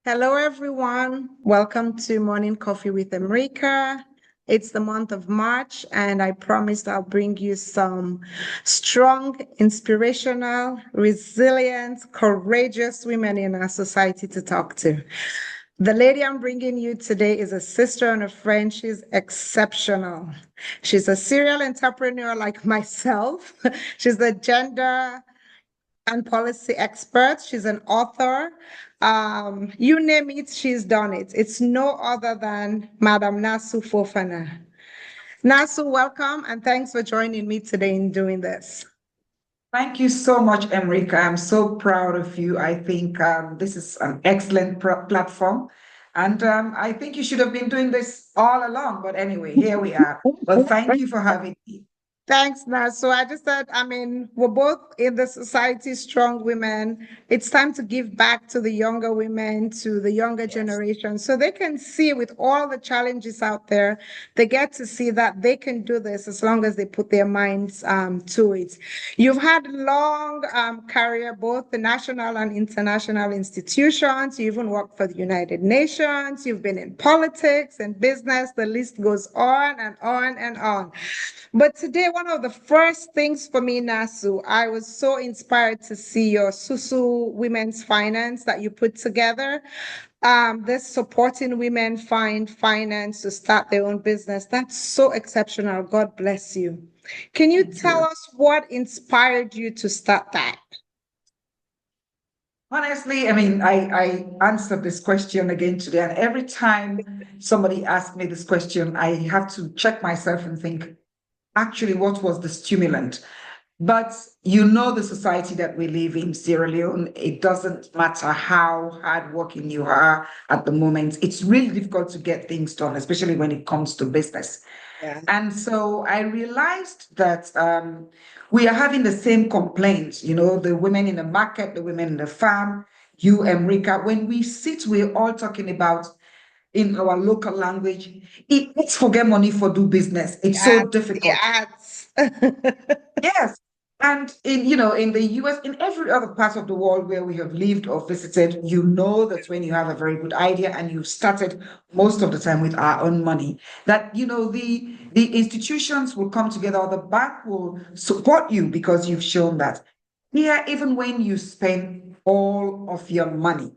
Hello, everyone. Welcome to Morning Coffee with Emerica. It's the month of March, and I promised I'll bring you some strong, inspirational, resilient, courageous women in our society to talk to. The lady I'm bringing you today is a sister and a friend. She's exceptional. She's a serial entrepreneur like myself. She's a gender and policy expert. She's an author. You name it, she's done it. It's no other than Madam Naasu Fofanah. Naasu, welcome and thanks for joining me today in doing this. Thank you so much, Emerica. I'm so proud of you. I think this is an excellent platform. And I think you should have been doing this all along. But anyway, here we are. Well, thank you for having me. Thanks, Nas. So I just said, we're both in the society, strong women. It's time to give back to the younger women, to the younger Yes. generation, so they can see with all the challenges out there, they get to see that they can do this as long as they put their minds to it. You've had long career, both the national and international institutions. You even worked for the United Nations. You've been in politics and business. The list goes on and on and on. But today, one of the first things for me, Nasu, I was so inspired to see your Susu Women's Finance that you put together. This supporting women find finance to start their own business. That's so exceptional. God bless you. Can you Thank tell you. us what inspired you to start that? Honestly, I answered this question again today, and every time somebody asks me this question, I have to check myself and think, actually, what was the stimulant? But you know the society that we live in, Sierra Leone, it doesn't matter how hardworking you are at the moment. It's really difficult to get things done, especially when it comes to business. Yeah. And so I realized that we are having the same complaints, the women in the market, the women in the farm, you, Emrica. When we sit, we're all talking about in our local language, let's forget money for do business. It's so difficult. Yes. Yes. And in the US, in every other part of the world where we have lived or visited, you know that when you have a very good idea and you've started most of the time with our own money, that the institutions will come together or the bank will support you because you've shown that. Here, even when you spend all of your money,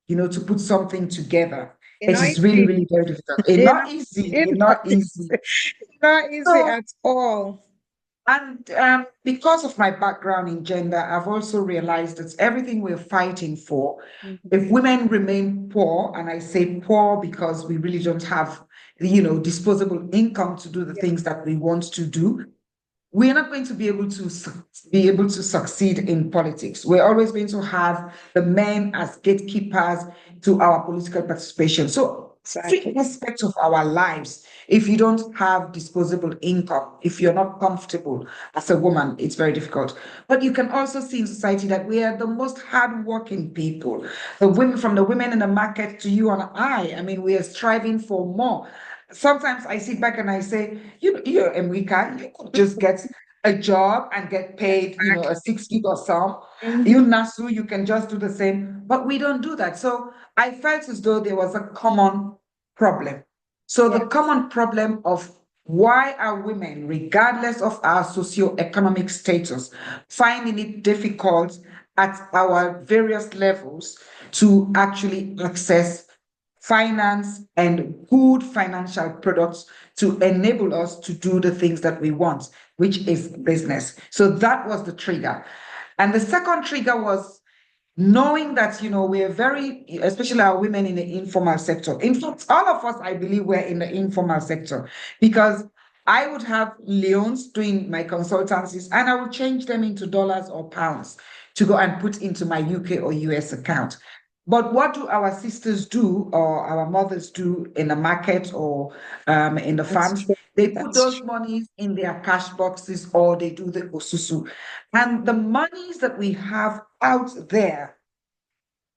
to put something together, You it know, is really, really very difficult. It's you know, not easy. it's It's not not easy. easy. It's not easy So at all. and because of my background in gender, I've also realized that everything we're fighting for, if Mhm. women remain poor, and I say poor because we really don't have, disposable income to do the things that we want to do, we're not going to be able to succeed in politics. We're always going to have the men as gatekeepers to our political participation. So every Exactly. aspect of our lives, if you don't have disposable income, if you're not comfortable as a woman, it's very difficult. But you can also see in society that we are the most hardworking people. The women, from the women in the market to you and I mean, we are striving for more. Sometimes I sit back and I say, Emrika, you could just get a job and get paid, a Exactly. 60 or some. You, Mhm. Nasu, you can just do the same. But we don't do that. So I felt as though there was a common problem. So Yeah. the common problem of why are women, regardless of our socioeconomic status, finding it difficult at our various levels to actually access finance and good financial products to enable us to do the things that we want, which is business. So that was the trigger. And the second trigger was knowing that, we're very, especially our women in the informal sector. In fact, all of us, I believe, we're in the informal sector because I would have Leons doing my consultancies and I would change them into dollars or pounds to go and put into my UK or US account. But what do our sisters do or our mothers do in the market or in the That's farms? true. They put That's those true. monies in their cash boxes or they do the osusu. And the monies that we have out there,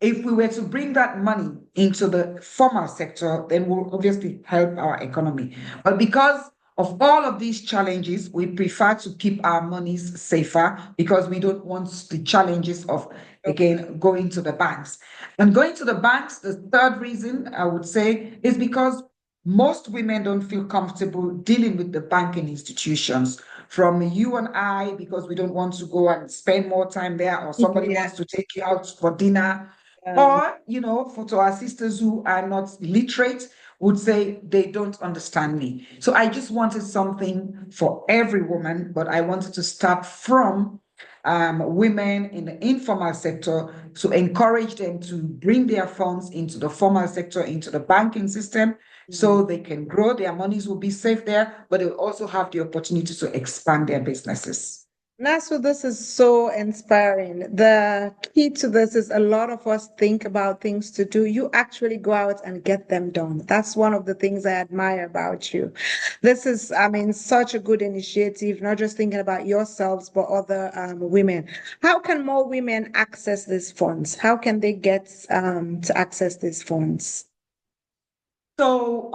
if we were to bring that money into the formal sector, then we'll obviously help our economy. But because of all of these challenges, we prefer to keep our monies safer because we don't want the challenges of, again, going to the banks. And going to the banks, the third reason I would say is because most women don't feel comfortable dealing with the banking institutions. From you and I, because we don't want to go and spend more time there, or somebody Yeah. wants to take you out for dinner, Um, or, for to our sisters who are not literate, would say they don't understand me. So I just wanted something for every woman, but I wanted to start from women in the informal sector to encourage them to bring their funds into the formal sector, into the banking system, so they can grow, their monies will be safe there, but they'll also have the opportunity to expand their businesses. Nasu, this is so inspiring. The key to this is a lot of us think about things to do. You actually go out and get them done. That's one of the things I admire about you. This is, I mean, such a good initiative, not just thinking about yourselves, but other women. How can more women access these funds? How can they get to access these funds? So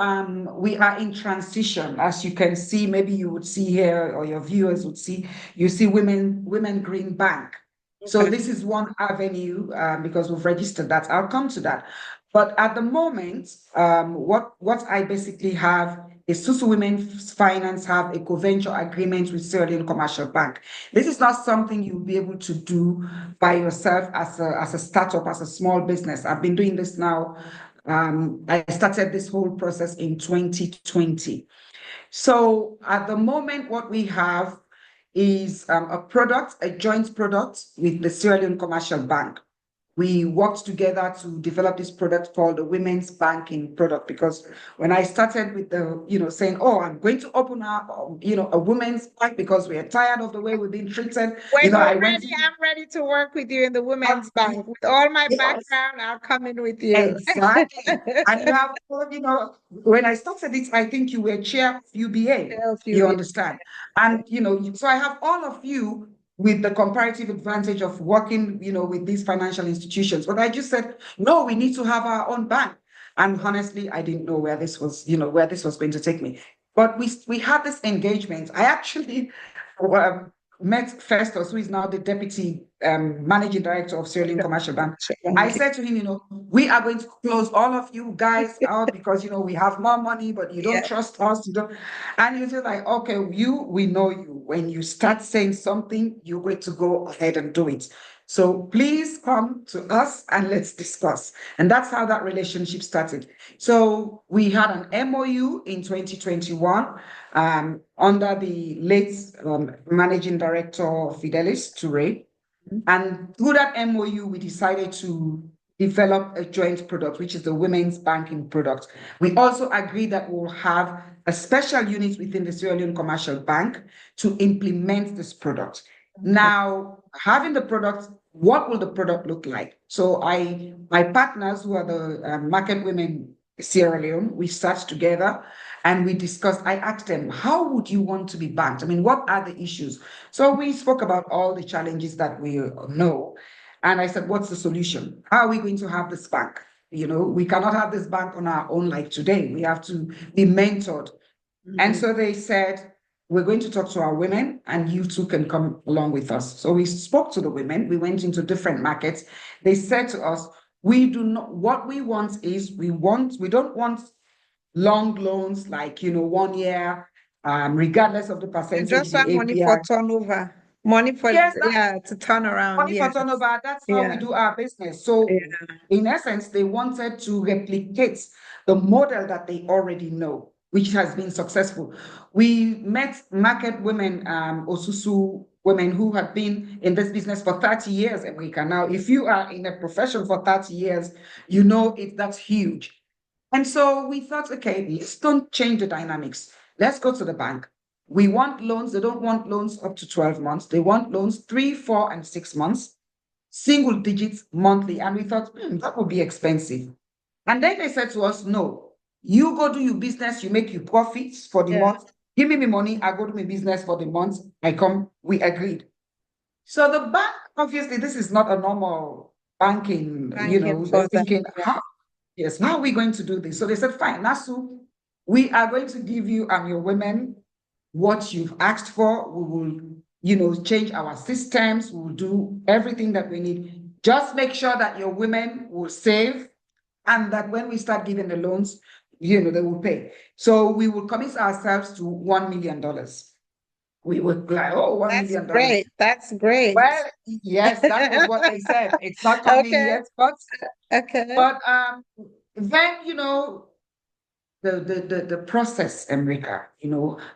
we are in transition, as you can see. Maybe you would see here, or your viewers would see. You see Women Green Bank. So Okay. this is one avenue because we've registered that. I'll come to that. But at the moment, what I basically have is Susue Women's Finance have a co-venture agreement with Sierra Leone Commercial Bank. This is not something you'll be able to do by yourself as a startup, as a small business. I've been doing this now. I started this whole process in 2020. So at the moment, what we have is a joint product with the Sierra Leone Commercial Bank. We worked together to develop this product called the Women's Banking product, because when I started with saying, oh, I'm going to open a women's bank because we are tired of the way we've been treated, When you're I went ready, in. I'm ready to work with you in the uh, Women's Bank. With all my Yes, background, I'll come in with you. exactly. And you have, when I started it, I think you were chair of UBA, Tell you you, understand? And, so I have all of you with the comparative advantage of working, with these financial institutions. But I just said, no, we need to have our own bank. And honestly, I didn't know where this was going to take me. But we had this engagement. I actually met Festus, who is now the deputy managing director of Sierra Leone Commercial Bank. I Thank you. said to him, we are going to close all of you guys out because, we have more money, but you don't Yeah. trust us. You don't. And he said, like, okay, we know you. When you start saying something, you're going to go ahead and do it. So please come to us and let's discuss. And that's how that relationship started. So we had an MOU in 2021 under the late managing director of Fidelis, Toure. And through that MOU, we decided to develop a joint product, which is the women's banking product. We also agreed that we'll have a special unit within the Sierra Leone Commercial Bank to implement this product. Now, having the product, what will the product look like? So my partners who are the market women Sierra Leone, we sat together and we discussed. I asked them, how would you want to be banked? I mean, what are the issues? So we spoke about all the challenges that we know. And I said, what's the solution? How are we going to have this bank? We cannot have this bank on our own like today. We have to be mentored. And so they said, we're going to talk to our women and you two can come along with us. So we spoke to the women. We went into different markets. They said to us, we do not, what we want is we don't want long loans like, 1 year, regardless of the You percentage, just the want money for APR. turnover, money for, Yes, yeah, to turn around. money for Yes. turnover. That's how we Yeah. do our business. So, Yeah. in essence, they wanted to replicate the model that they already know, which has been successful. We met market women, Osusu women who have been in this business for 30 years, Emerica. Now, if you are in a profession for 30 years, that's huge. And so we thought, okay, let's don't change the dynamics. Let's go to the bank. We want loans. They don't want loans up to 12 months. They want loans 3, 4, and 6 months, single digits monthly. And we thought, that would be expensive. And then they said to us, no, you go do your business, you make your profits for the Yeah. month. Give me my money, I go do my business for the month. I come, we agreed. So the bank, obviously, this is not a normal banking, Banking they're for them. thinking, yes, how are we going to do this? So they said, fine, Nasu, we are going to give you and your women what you've asked for. We will, change our systems. We will do everything that we need. Just make sure that your women will save, and that when we start giving the loans, they will pay. So we will commit ourselves to $1 million. We would like, oh, $1 That's million. great. That's great. Well, yes, that was what they said. It's not coming Okay. yet, but Okay. but then the process, Emerica,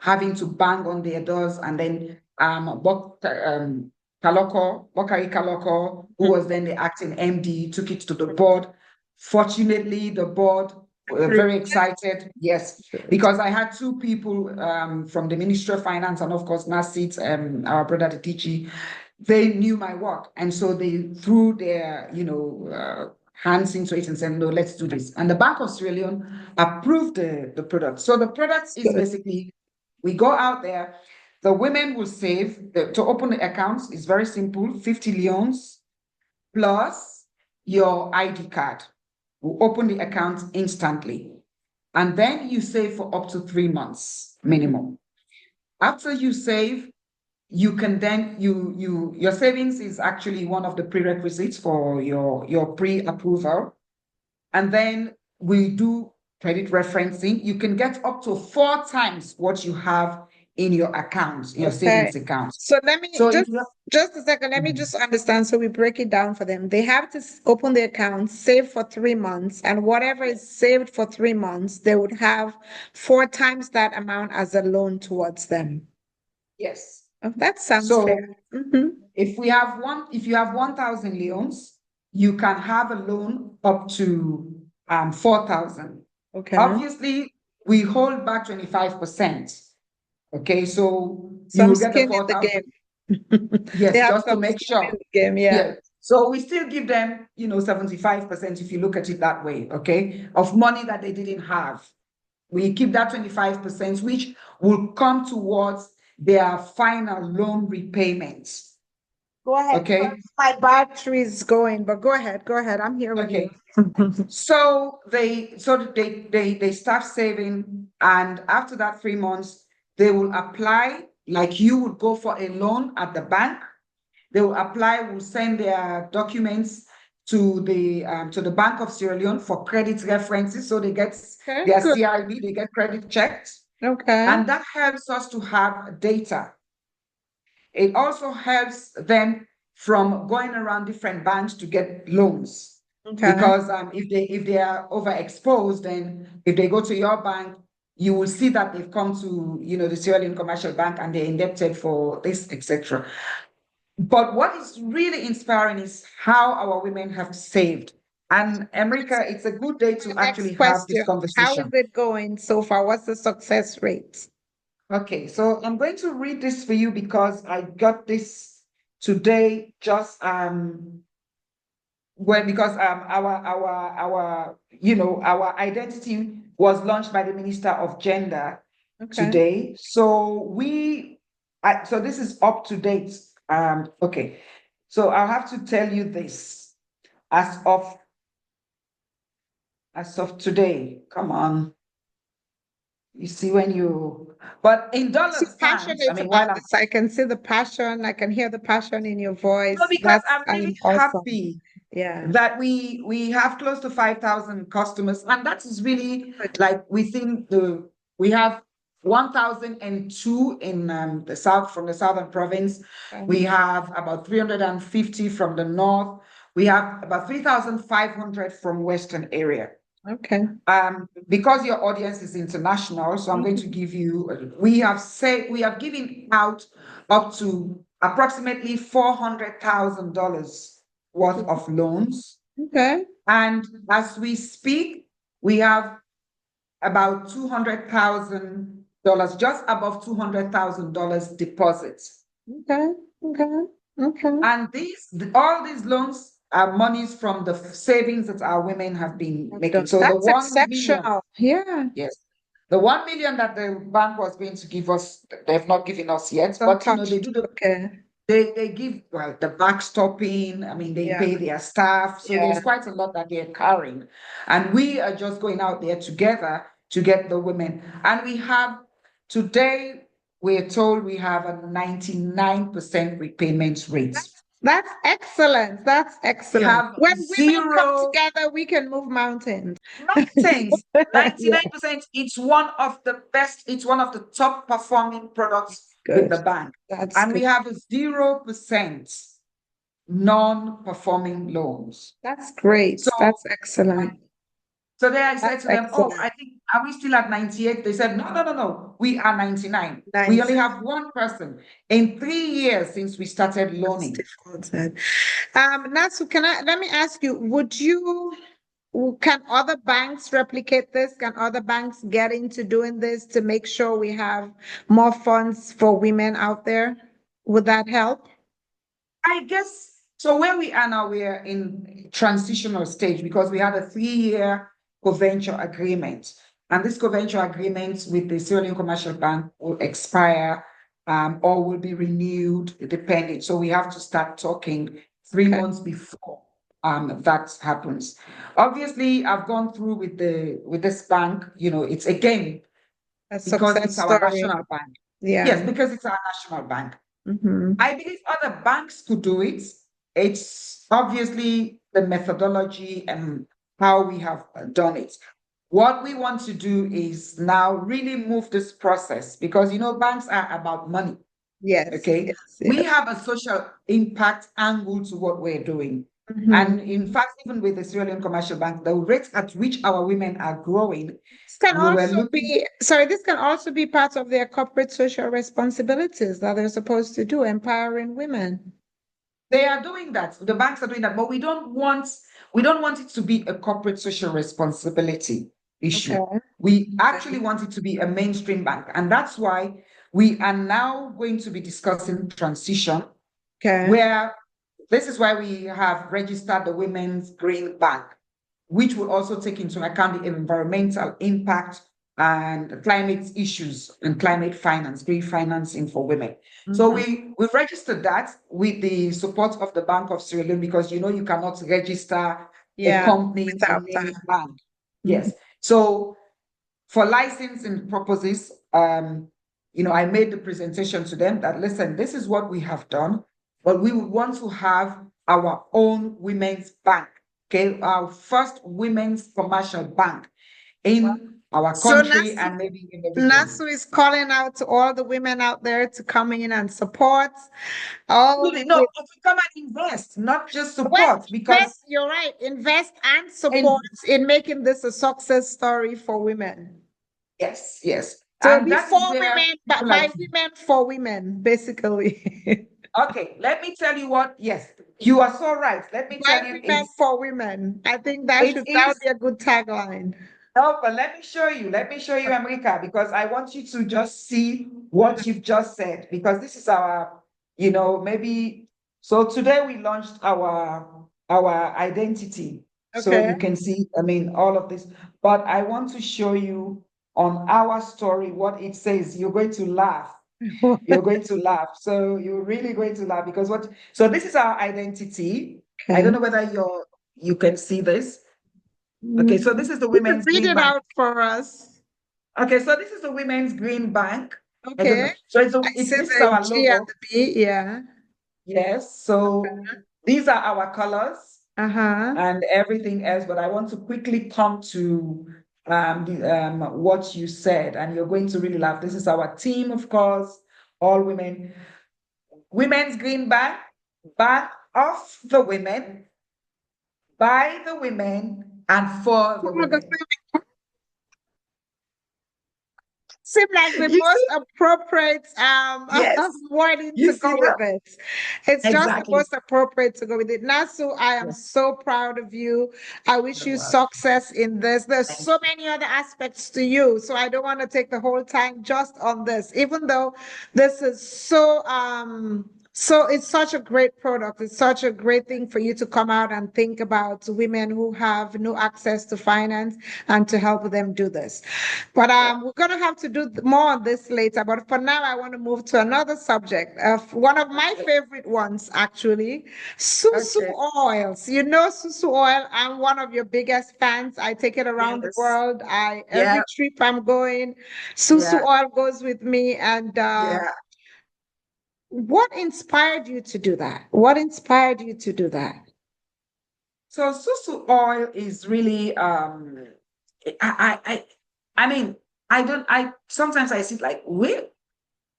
having to bang on their doors, and then Bokari Kaloko, who was then the acting MD, took it to the board. Fortunately, the board were very excited. Yes, because I had two people from the Ministry of Finance, and of course Nasit, our brother the DG. They knew my work, and so they threw their hands into it and said, no, let's do this. And the Bank of Sierra Leone approved the product. So the product is basically, we go out there, the women will save, to open the accounts is very simple, 50 leons plus your ID card. Will open the account instantly. And then you save for up to 3 months minimum. After you save, you can then your savings is actually one of the prerequisites for your pre-approval. And then we do credit referencing. You can get up to 4 times what you have in your account, in your savings account. So let me So just a second. Let me just understand. So we break it down for them. They have to open the account, save for 3 months, and whatever is saved for 3 months, they would have 4 times that amount as a loan towards them. yes. Oh, that sounds So fair. if you have 1,000 leons, you can have a loan up to 4,000. Okay. Obviously, we hold back 25%. Okay, so you Some will get the skin in the 4,000. game. Yes, They have just to some make skin in sure. the game, yeah. So we still give them, 75% if you look at it that way, okay, of money that they didn't have. We keep that 25%, which will come towards their final loan repayments. Go ahead. Okay. My battery is going, but go ahead. Go ahead. I'm here with you. So they start saving, and after that 3 months, they will apply like you would go for a loan at the bank. They will apply, will send their documents to the Bank of Sierra Leone for credit references. So they get their CIB, they get credit checked. Okay. And that helps us to have data. It also helps them from going around different banks to get loans. Okay. Because if they are overexposed, then if they go to your bank, you will see that they've come to the Sierra Leone Commercial Bank and they're indebted for this, etc. But what is really inspiring is how our women have saved. And Emerica, it's a good day to actually have this conversation. How is it going so far? What's the success rate? Okay, so I'm going to read this for you because I got this today just because our identity was launched by the Minister of Gender today. So so this is up to date. Okay. So I'll have to tell you this as of today. Come on. You see but in dollars terms, I mean, I can see the passion, I can hear the passion in your voice. no, because I'm really awesome. happy Yeah. that we have close to 5,000 customers, and that is really like within we have 1,002 in from the southern province. We have about 350 from the north. We have about 3,500 from western area. Okay. Because your audience is international, so I'm going to give you, we have given out up to approximately $400,000 worth of loans. Okay. And as we speak, we have about $200,000, just above $200,000 deposits. Okay. And all these loans are monies from the savings that our women have been making. So that's the 1 exceptional. million, yes, the 1 million that the bank was going to give us, they've not given us yet. But they do they give the backstopping. I mean, they pay their staff, so there's quite a lot that they're carrying, and we are just going out there together to get the women. And we have today we're told we have a 99% repayment rate. That's excellent. That's We excellent. have When women come zero together, we can move mountains. mountains. Yeah, 99%. It's one of the best, it's one of the top performing products with good. the bank. That's And good. we have a 0% non-performing loans. That's great. So That's excellent. today I said That's to them, oh, excellent. I think, are we still at 98? They said, no, no, no, no. We are 99. We Nice. only have one person in 3 years since we started That's loaning. difficult. Natsu, let me ask you, can other banks replicate this? Can other banks get into doing this to make sure we have more funds for women out there? Would that help? I guess so. Where we are now, we are in transitional stage because we had a 3-year co-venture agreement, and this co-venture agreement with the Sierra Leone Commercial Bank will expire, or will be renewed depending. So we have to start talking 3 months before that happens. Obviously, I've gone through with this bank. It's again A because success it's our story. national bank. Yeah. Yes, because it's our national bank. Hmm. I believe other banks could do it. It's obviously the methodology and how we have done it. What we want to do is now really move this process because banks are about money. Yes, Okay. yes, We yes. have a social impact angle to what we're doing. Mhm. And in fact, even with the Sierra Leone Commercial Bank, the rate at which our women are growing, This can we were also looking. be, sorry, this can also be part of their corporate social responsibilities that they're supposed to do, empowering women. They are doing that. The banks are doing that, but we don't want it to be a corporate social responsibility issue. Okay. We actually Okay. want it to be a mainstream bank, and that's why we are now going to be discussing transition, Okay. where this is why we have registered the Women's Green Bank, which will also take into account the environmental impact and climate issues and climate finance, green financing for women. So Mhm. we've registered that with the support of the Bank of Sierra Leone because you cannot register a Yeah, company without in that. any bank. Mhm. Yes. So for licensing purposes, I made the presentation to them that listen, this is what we have done, but we would want to have our own women's bank, okay, our first women's commercial bank in our So country Nasu, and maybe in the region. Nasu is calling out to all the women out there to come in and support all Absolutely. No, with but to come and invest, not just well, support, invest, because you're right, invest and support in in making this a success story for women. yes, yes. So it'll And be that is for where women, but people by like women for women, basically. okay, let me tell you what, yes, you are so right. Let me By tell you, women for women. I think it that would is be a good tagline. no, but let me show you. Let me show you, Emerica, because I want you to just see what you've just said, because this is our, maybe. So today we launched our identity. So Okay. you can see, I mean, all of this. But I want to show you on our story what it says. You're going to laugh. You're going to laugh. So you're really going to laugh because so this is our identity. I don't Okay. know whether you can see this. Okay, Mm, so this is the you can Women's read Green it Bank. out for us. Okay, so this is the Women's Green Bank. I don't Okay. know. So I see this is the our G and logo. the B. Yeah. Yes. So these are our colors Uh-huh. and everything else. But I want to quickly come to what you said, and you're going to really laugh. This is our team, of course, all women. Women's Green Bank, bank of the women, by the women, and for the women. Seem like the You most see? appropriate Yes. wording You to see go with that? it. It's just the Exactly. most appropriate to go with it. Nasu, I am Yes. so proud of you. I wish you success in this. There's Thank so many other aspects to you, so I don't want to take the whole time just on this, even though this is so So it's such a great product. It's such a great thing for you to come out and think about women who have no access to finance and to help them do this. But we're gonna have to do more on this later. But for now, I want to move to another subject. One of my favorite ones, actually, Susu Okay. oils. You know Susu oil. I'm one of your biggest fans. I take it around the Yes. world. I Yeah. every trip I'm going, Susu Yeah. oil goes with me. And Yeah. what inspired you to do that? What inspired you to do that? So Susu oil is really I I mean I don't I sometimes I sit like wait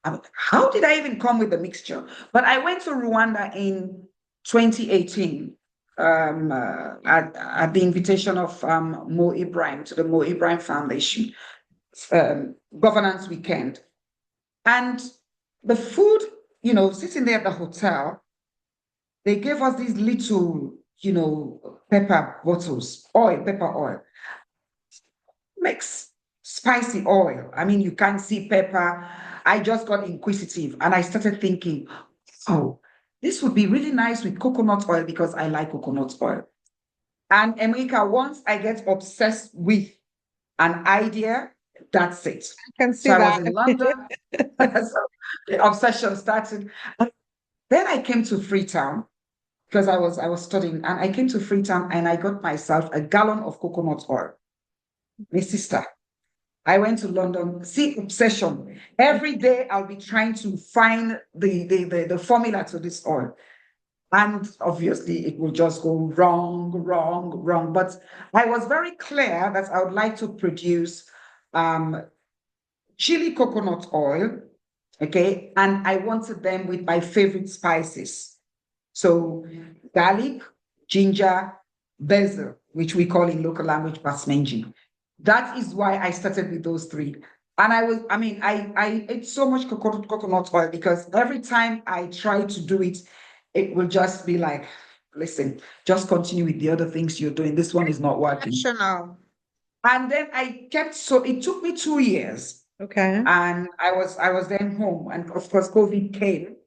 I mean, how did I even come with the mixture? But I went to Rwanda in 2018 at the invitation of Mo Ibrahim to the Mo Ibrahim Foundation governance weekend. And the food, sitting there at the hotel, they gave us these little, pepper bottles, pepper oil, mix spicy oil. I mean, you can't see pepper. I just got inquisitive and I started thinking, oh, this would be really nice with coconut oil because I like coconut oil. And Emerica, once I get obsessed with an idea, that's it. I can So see I was that. in London, so the obsession started. And then I came to Freetown because I was studying, and I came to Freetown and I got myself a gallon of coconut oil. My sister, I went to London, see obsession. Every day I'll be trying to find the formula to this oil. And obviously it will just go wrong, wrong, wrong. But I was very clear that I would like to produce um, chili coconut oil, okay? And I wanted them with my favorite spices. So garlic, ginger, basil, which we call in local language basmenji. That is why I started with those three. And I ate so much coconut oil because every time I try to do it, it will just be like, listen, just continue with the other things you're doing. This one is not working. Professional. And then so it took me 2 years Okay. and I was then home. And of course, COVID came.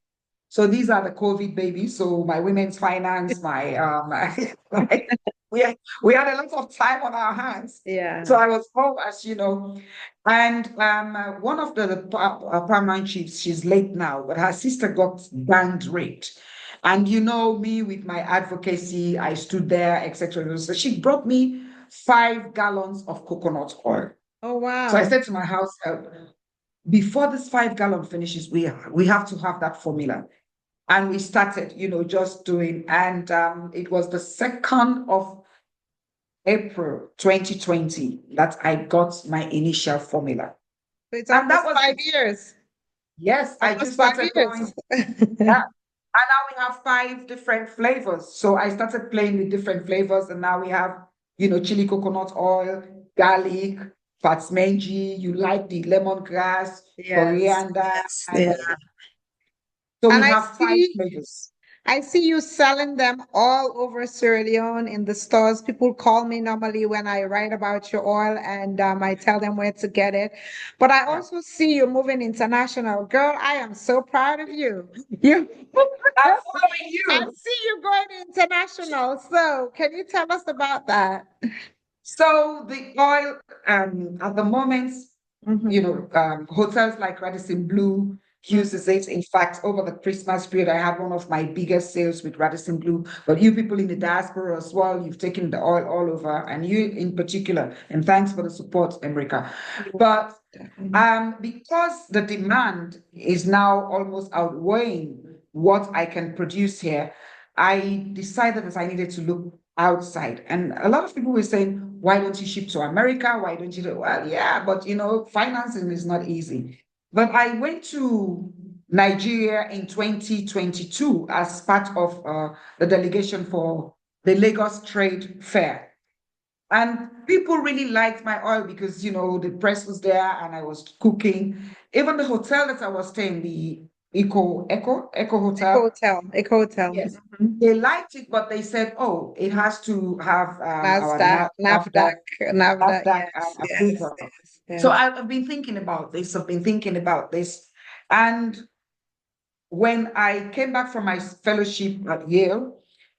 So these are the COVID babies. So my women's finance, my we we had a lot of time on our hands. So Yeah. I was home, as you know, and one of the paramount chiefs, she's late now, but her sister got banned raped. And you know me with my advocacy, I stood there, etc. So she brought me 5 gallons of coconut oil. Oh, So I wow. said to my house, before this 5 gallon finishes, we have to have that formula. And we started, just doing, and it was the 2nd of April 2020 that I got my initial formula. So it's And that almost was five it. years. Yes, I Almost just 5 started years. going, yeah. And now we have 5 different flavors. So I started playing with different flavors, and now we have, chili coconut oil, garlic, fatsmenji, you like the lemongrass, Yes. coriander, Yes. and Yeah. so And we have 5 flavors. I see you selling them all over Sierra Leone in the stores. People call me normally when I write about your oil and I tell them where to get it. But I Yeah. also see you moving international. Girl, I am so proud of you. You I'm following I you. see you going international. So can you tell us about that? So the oil, at the moment, Mhm. hotels like Radisson Blue uses it. In fact, over the Christmas period, I had one of my biggest sales with Radisson Blue. But you people in the diaspora as well, you've taken the oil all over, and you in particular. And thanks for the support, Emerica. But because the demand is now almost outweighing what I can produce here, I decided that I needed to look outside. And a lot of people were saying, why don't you ship to America? Why don't you do? Well, yeah, but financing is not easy. But I went to Nigeria in 2022 as part of the delegation for the Lagos Trade Fair. And people really liked my oil because, the press was there and I was cooking. Even the hotel that I was staying, the Eco Eco Hotel, Hotel. Eco Hotel. yes, Mhm. they liked it, but they said, oh, it has to have our NASDAQ, NAFDAC, NAFDAC. NAFDAC Yes, yes, approval. yes, So yes. I've been thinking about this. I've been thinking about this. And when I came back from my fellowship at Yale,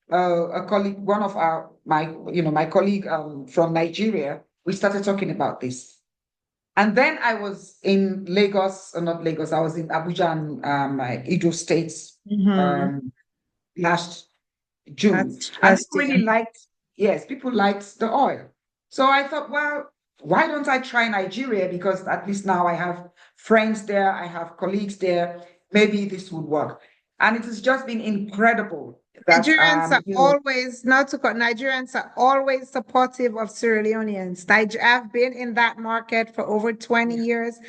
a colleague, one of my colleague from Nigeria, we started talking about this. And then I was in Lagos, or not Lagos, I was in Abuja and Edo States Mhm. um, last June. That's And people interesting. really liked, yes, people liked the oil. So I thought, well, why don't I try Nigeria? Because at least now I have friends there, I have colleagues there. Maybe this would work. And it has just been incredible that Nigerians are always, not to cut, Nigerians are always supportive of Sierra Leoneans. I've been in that market for over 20 yeah, years.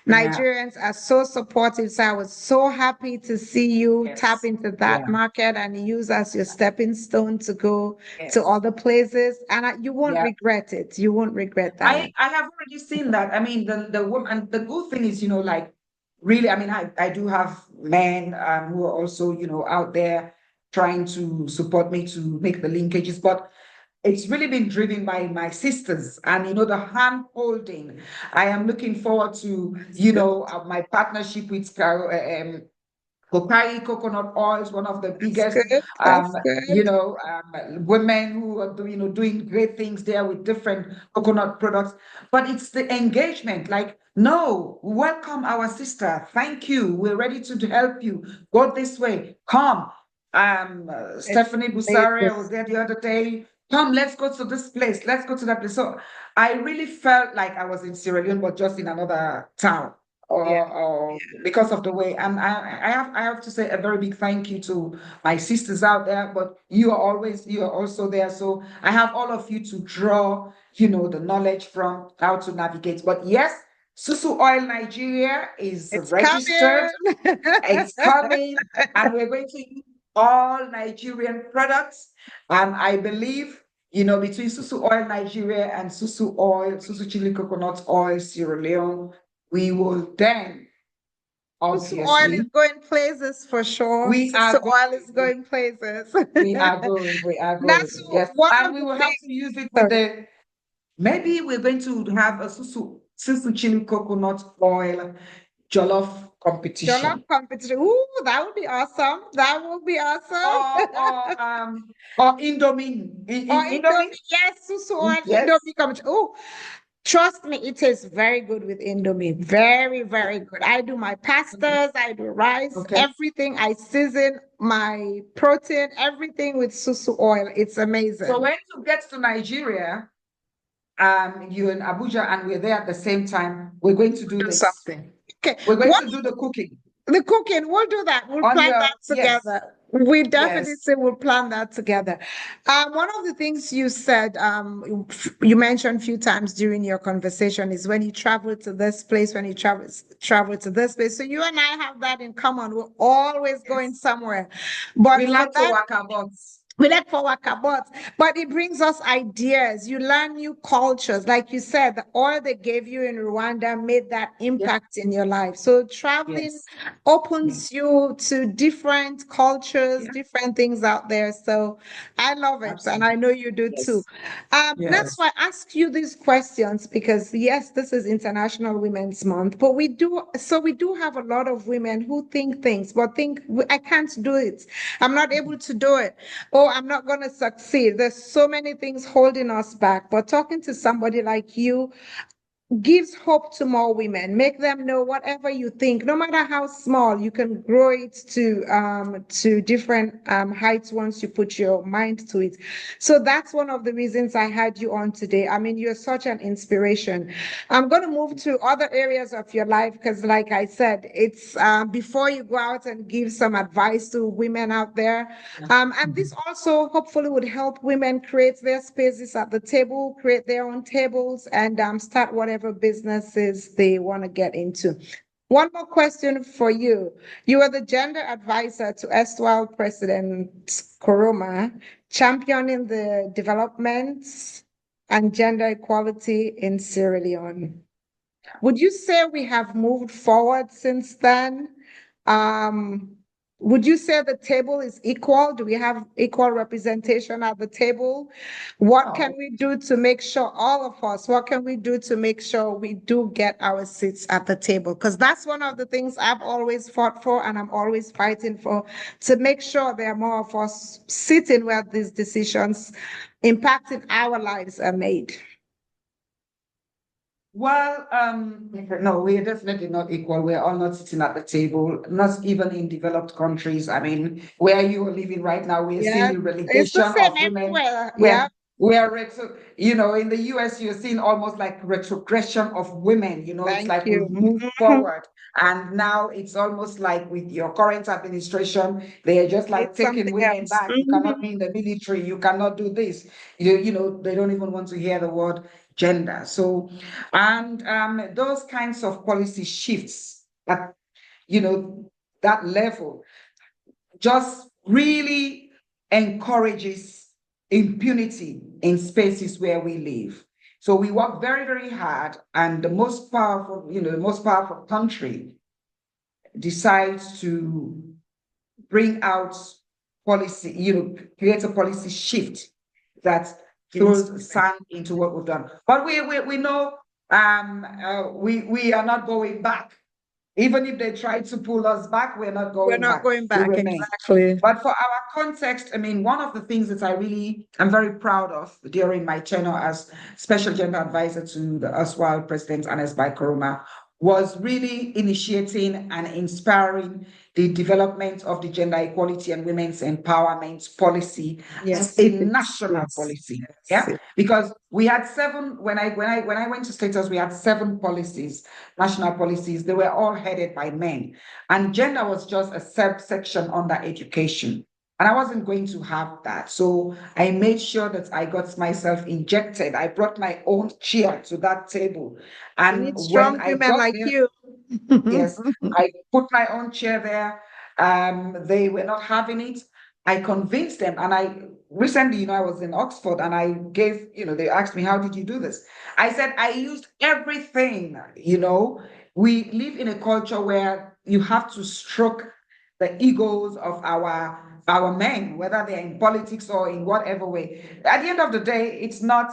yeah, Nigerians are so supportive. So I was so happy to see you tap yes, into yeah, that market and use as your stepping stone to go to yes, other places. And you won't yeah. regret it. You won't regret that. I have already seen that. I mean, the woman, and the good thing is, like really, I mean, I do have men who are also, out there trying to support me to make the linkages, but it's really been driven by my sisters and the hand holding. I am looking forward to, Good. my partnership with Kokai coconut oil is one of the That's biggest, good. That's good. women who are doing great things there with different coconut products. But it's the engagement. Like, no, welcome our sister. Thank you. We're ready to help you. Go this way. Come. It's Stephanie Busari, I was places. there the other day. Come, let's go to this place. Let's go to that place. So I really felt like I was in Sierra Leone, but just in another town Yeah. or because of the way. And I have to say a very big thank you to my sisters out there, but you are also there. So I have all of you to draw, the knowledge from how to navigate. But yes, Susu Oil Nigeria is It's registered, coming. it's coming, and we're going to use all Nigerian products. And I believe, between Susu Oil Nigeria and Susu Chili Coconut Oil Sierra Leone, we will then Susu oil is obviously, going places for sure. we are Susu oil going, is going places. we are going. That's Yes. one And of we the will have things. to use it with Sorry. maybe we're going to have a Susu Chili Coconut Oil Jollof Jollof competition. competition. Ooh, that would be awesome. That would be awesome. Or Indomie. Or Indomie? Indomie. Yes, Susu oil Yes. Indomie competition. Oh, trust me, it is very good with Indomie. Very, very good. I do my Okay. pastas, I do rice, Okay. everything. I season my protein, everything with Susu oil. It's So amazing. when you get to Nigeria, you're in Abuja and we're there at the same time, we're going to do Do this. something. Okay. We're going What to do the cooking the cooking, we'll do that. We'll on plan your, that yes, together. We yes, definitely will plan that together. One of the things you said, you mentioned a few times during your conversation is when you travel to this place, when you travel to this place. So you and I have that in common. We're always going yes. somewhere. We But for like to that work about. we like for wakabot, but it brings us ideas. You learn new cultures. Like you said, the oil they gave you in Rwanda made that Yeah, impact in your life. So traveling yes, yeah, opens you to different cultures, yeah, different things out there. So I love it. And I absolutely. know you do too. Yes, That's yes, why I ask you these questions because yes, this is International Women's Month, but we do have a lot of women who think things, but think I can't do it. I'm not able to do it. Oh, I'm not going to succeed. There's so many things holding us back. But talking to somebody like you gives hope to more women. Make them know whatever you think, no matter how small, you can grow it to different heights once you put your mind to it. So that's one of the reasons I had you on today. I mean, you're such an inspiration. I'm going to move to other areas of your life because, like I said, it's before you go out and give some advice to women out there. yeah. And this also hopefully would help women create their spaces at the table, create their own tables, and start whatever businesses they want to get into. One more question for you. You are the gender advisor to erstwhile President Koroma, championing the development and gender equality in Sierra Leone. Would you say we have moved forward since then? Um, would you say the table is equal? Do we have equal representation at the table? What can No. we do to make sure all of us, what can we do to make sure we do get our seats at the table? Because that's one of the things I've always fought for and I'm always fighting for, to make sure there are more of us sitting where these decisions impacting our lives are made. Well, no, we're definitely not equal. We're all not sitting at the table, not even in developed countries. I mean, where you are living right now, we're seeing Yeah, the it's the relegation same of women. everywhere. Yeah, Where in the US, you're seeing almost like retrogression of women. It's thank like we've you. moved Mhm. forward. And now it's almost like with your current administration, they are just like It's taking something women else. back. You cannot Mhm. be in the military. You cannot do this. They don't even want to hear the word gender. So, and those kinds of policy shifts at you know that level just really encourages impunity in spaces where we live. So we work very, very hard, and the most powerful country decides to bring out policy, create a policy shift that Yes. throws sand into what we've done. But we know we are not going back. Even if they try to pull us back, we're not We're going not back. going We back. remain. Exactly. But for our context, I mean, one of the things that I'm very proud of during my tenure as Special Gender Advisor to the erstwhile President Anes Koroma was really initiating and inspiring the development of the gender equality and women's empowerment policy as Yes. a Yes. national Yes. policy. Yes. Yeah, because we had seven when I went to status, we had seven policies, national policies. They were all headed by men, and gender was just a subsection under education. And I wasn't going to have that. So I made sure that I got myself injected. I brought my own chair to that table. We And need when strong I women got like there, you. yes, I put my own chair there. They were not having it. I convinced them, and I recently, I was in Oxford, and I gave, they asked me, how did you do this? I said, I used everything. We live in a culture where you have to stroke the egos of our men, whether they're in politics or in whatever way. At the end of the day, it's not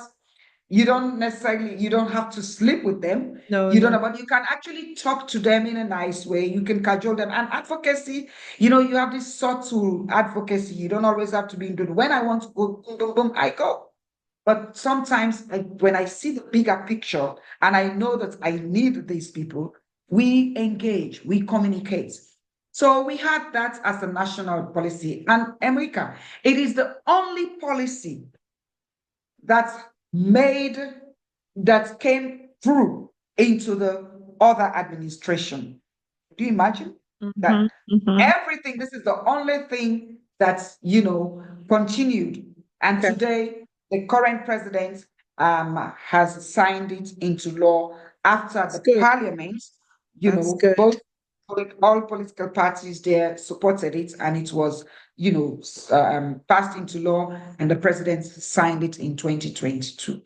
you don't have to sleep with them. No, You don't no. know, but you can actually talk to them in a nice way. You can cajole them. And advocacy, you have this subtle advocacy. You don't always have to be in. When I want to go, boom, boom, boom, I go. But sometimes when I see the bigger picture and I know that I need these people, we engage, we communicate. So we had that as a national policy. And Emerica, it is the only policy that made that came through into the other administration. Do you imagine Hmm. that Hmm. everything, this is the only thing that, continued. And Okay. today, the current president has signed it into law after That's the good. parliament, That's good. both all political parties there supported it, and it was, passed into law, and the president signed it in 2022.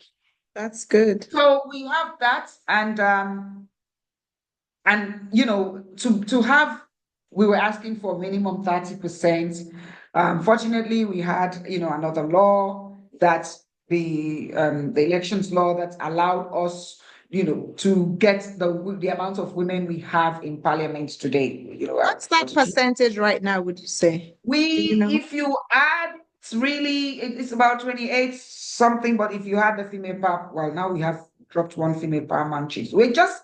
That's good. So we have that, and to have, we were asking for minimum 30%. Fortunately, we had another law that the elections law that allowed us to get the amount of women we have in parliament today. What's that 42. percentage right now, would you say? Do you We, know? if you add, it's really, it's about 28 something, but if you add the female power, well, now we have dropped one female paramount chief. We're just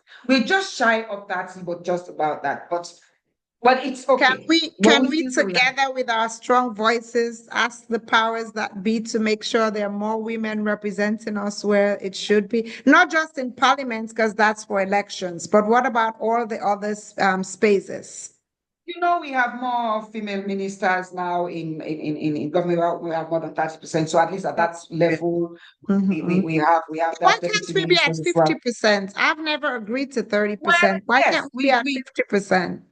shy of that, but just about that. But it's Can okay. we But can we we think we have. together with our strong voices ask the powers that be to make sure there are more women representing us where it should be? Not just in parliament, because that's for elections, but what about all the other spaces? We have more female ministers now in government. We have more than 30%. So at least at that That's good. level, we, Mhm. we have we have Why that can't deputy we be at ministers as well. 50%? I've never agreed to Well, 30%. Why yes, can't we be at we 50%?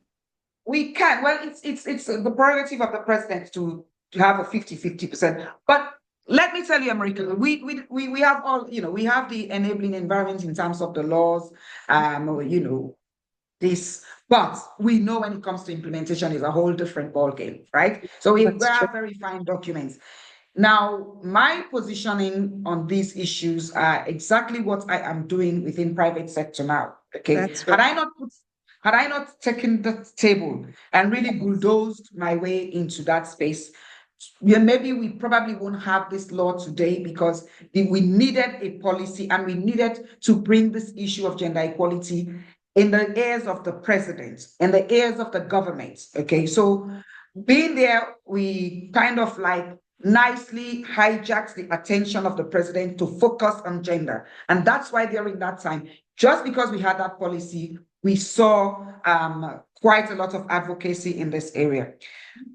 We can. Well, it's the prerogative of the president to have a 50-50%. But let me tell you, America, we have all, we have the enabling environment in terms of the laws, this. But we know when it comes to implementation, is a whole different ballgame, right? So we That's true. have very fine documents. Now, my positioning on these issues are exactly what I am doing within private sector now. Okay. That's right. Had I not taken the table and really Yes. bulldozed my way into that space, yeah, maybe we probably won't have this law today, because we needed a policy and we needed to bring this issue of gender equality in the ears of the president, in the ears of the government. Okay, so being there, we kind of like nicely hijacked the attention of the president to focus on gender. And that's why during that time, just because we had that policy, we saw quite a lot of advocacy in this area.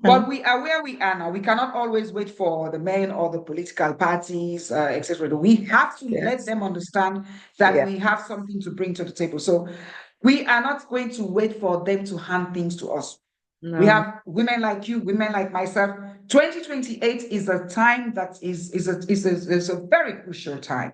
But we are where we are now. We cannot always wait for the men or the political parties, etc. We have to let Yes. them understand that Yeah. we have something to bring to the table. So we are not going to wait for them to hand things to us. We No. have women like you, women like myself. 2028 is a time that is a very crucial time.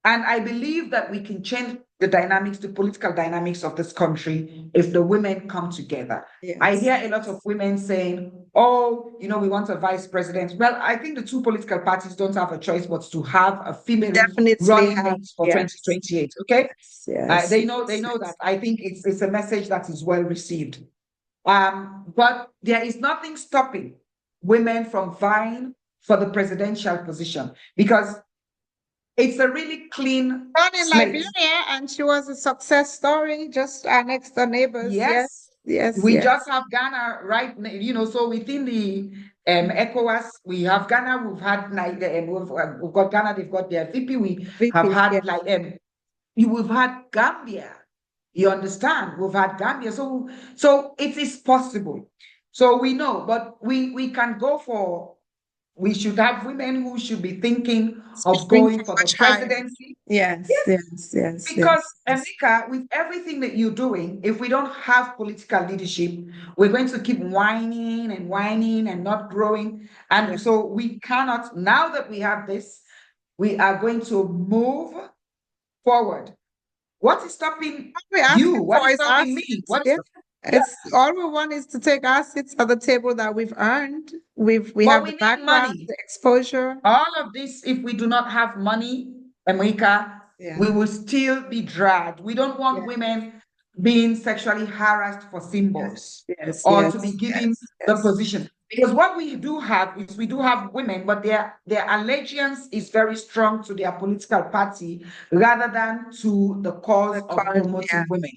And I believe that we can change the dynamics, the political dynamics of this country, if the women come together. I Yes. hear a lot of women saying, oh, we want a vice president. Well, I think the two political parties don't have a choice but to have a female Definitely running have. mate for Yes. 2028. Okay. Yes. Yes. They know that. I think it's a message that is well received. But there is nothing stopping women from vying for the presidential position, because it's a really clean Born in slate. Liberia, and she was a success story, just our next door neighbors. Yes. Yes, Yes. we Yes. just have Ghana, right? So within the ECOWAS, we have Ghana, we've had we've got Ghana, they've got their VP, we have VP. Yeah. had we've had Gambia. You understand? We've had Gambia. So it is possible. So we know, but we can go for, we should have women who should be thinking of Speaking going from for the much higher. presidency. Yes. Yes, Yes. Yes. because Yes. Yes. Emerica, with everything that you're doing, if we don't have political leadership, we're going to keep whining and not growing. Yeah. And so we cannot, now that we have this, we are going to move forward. What is stopping What we're you? asking What for is is our stopping me? seats. Yeah. It's all we want is to take our seats at the table that we've earned. We But have we the need background, money. the exposure. All of this, if we do not have money, Emerica, Yeah. we will still be dragged. We don't want Yeah. women being sexually harassed for symbols Yes. or to be Yes. given Yes. the Yes. position. Because what we do have is we do have women, but their allegiance is very strong to their political party rather than to the cause The of card. Yeah. promoting women.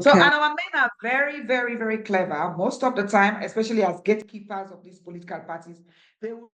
So, Okay. and our men are very, very, very clever most of the time, especially as gatekeepers of these political parties. They will